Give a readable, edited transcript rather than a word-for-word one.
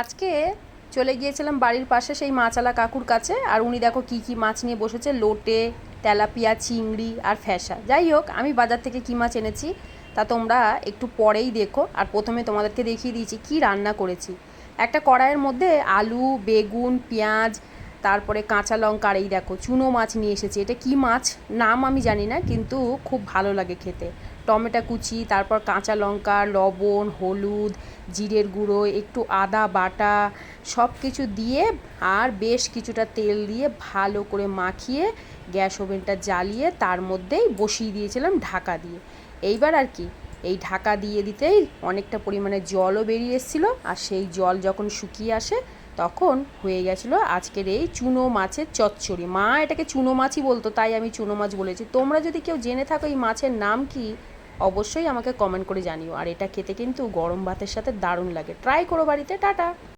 আজকে চলে গিয়েছিলাম বাড়ির পাশে সেই মাছওয়ালা কাকুর কাছে, আর উনি দেখো কি কি মাছ নিয়ে বসেছে, লোটে, তেলাপিয়া, চিংড়ি আর ফ্যাসা। যাই হোক, আমি বাজার থেকে কী মাছ এনেছি তা তোমরা একটু পরেই দেখো। আর প্রথমে তোমাদেরকে দেখিয়ে দিয়েছি কি রান্না করেছি। একটা কড়াইয়ের মধ্যে আলু, বেগুন, পেঁয়াজ, তারপরে কাঁচা লঙ্কা, আর এই দেখো চুনো মাছ নিয়ে এসেছি। এটা কি মাছ নাম আমি জানি না, কিন্তু খুব ভালো লাগে খেতে। টমেটো কুচি, তারপর কাঁচা লঙ্কা, লবণ, হলুদ, জিরের গুঁড়ো, একটু আদা বাটা, সব কিছু দিয়ে আর বেশ কিছুটা তেল দিয়ে ভালো করে মাখিয়ে গ্যাস ওভেনটা জ্বালিয়ে তার মধ্যেই বসিয়ে দিয়েছিলাম ঢাকা দিয়ে। এইবার আর কি, এই ঢাকা দিয়ে দিতেই অনেকটা পরিমাণে জলও বেরিয়ে এসেছিলো, আর সেই জল যখন শুকিয়ে আসে তখন হয়ে গেছিলো আজকের এই চুনো মাছের চচ্চড়ি। মা এটাকে চুনো মাছই বলতো, তাই আমি চুনো মাছ বলেছি। তোমরা যদি কেউ জেনে থাকো এই মাছের নাম কি, অবশ্যই আমাকে কমেন্ট করে জানিও। আর এটা খেতে কিন্তু গরম ভাতের সাথে দারুণ লাগে। ট্রাই করো বাড়িতে। টাটা।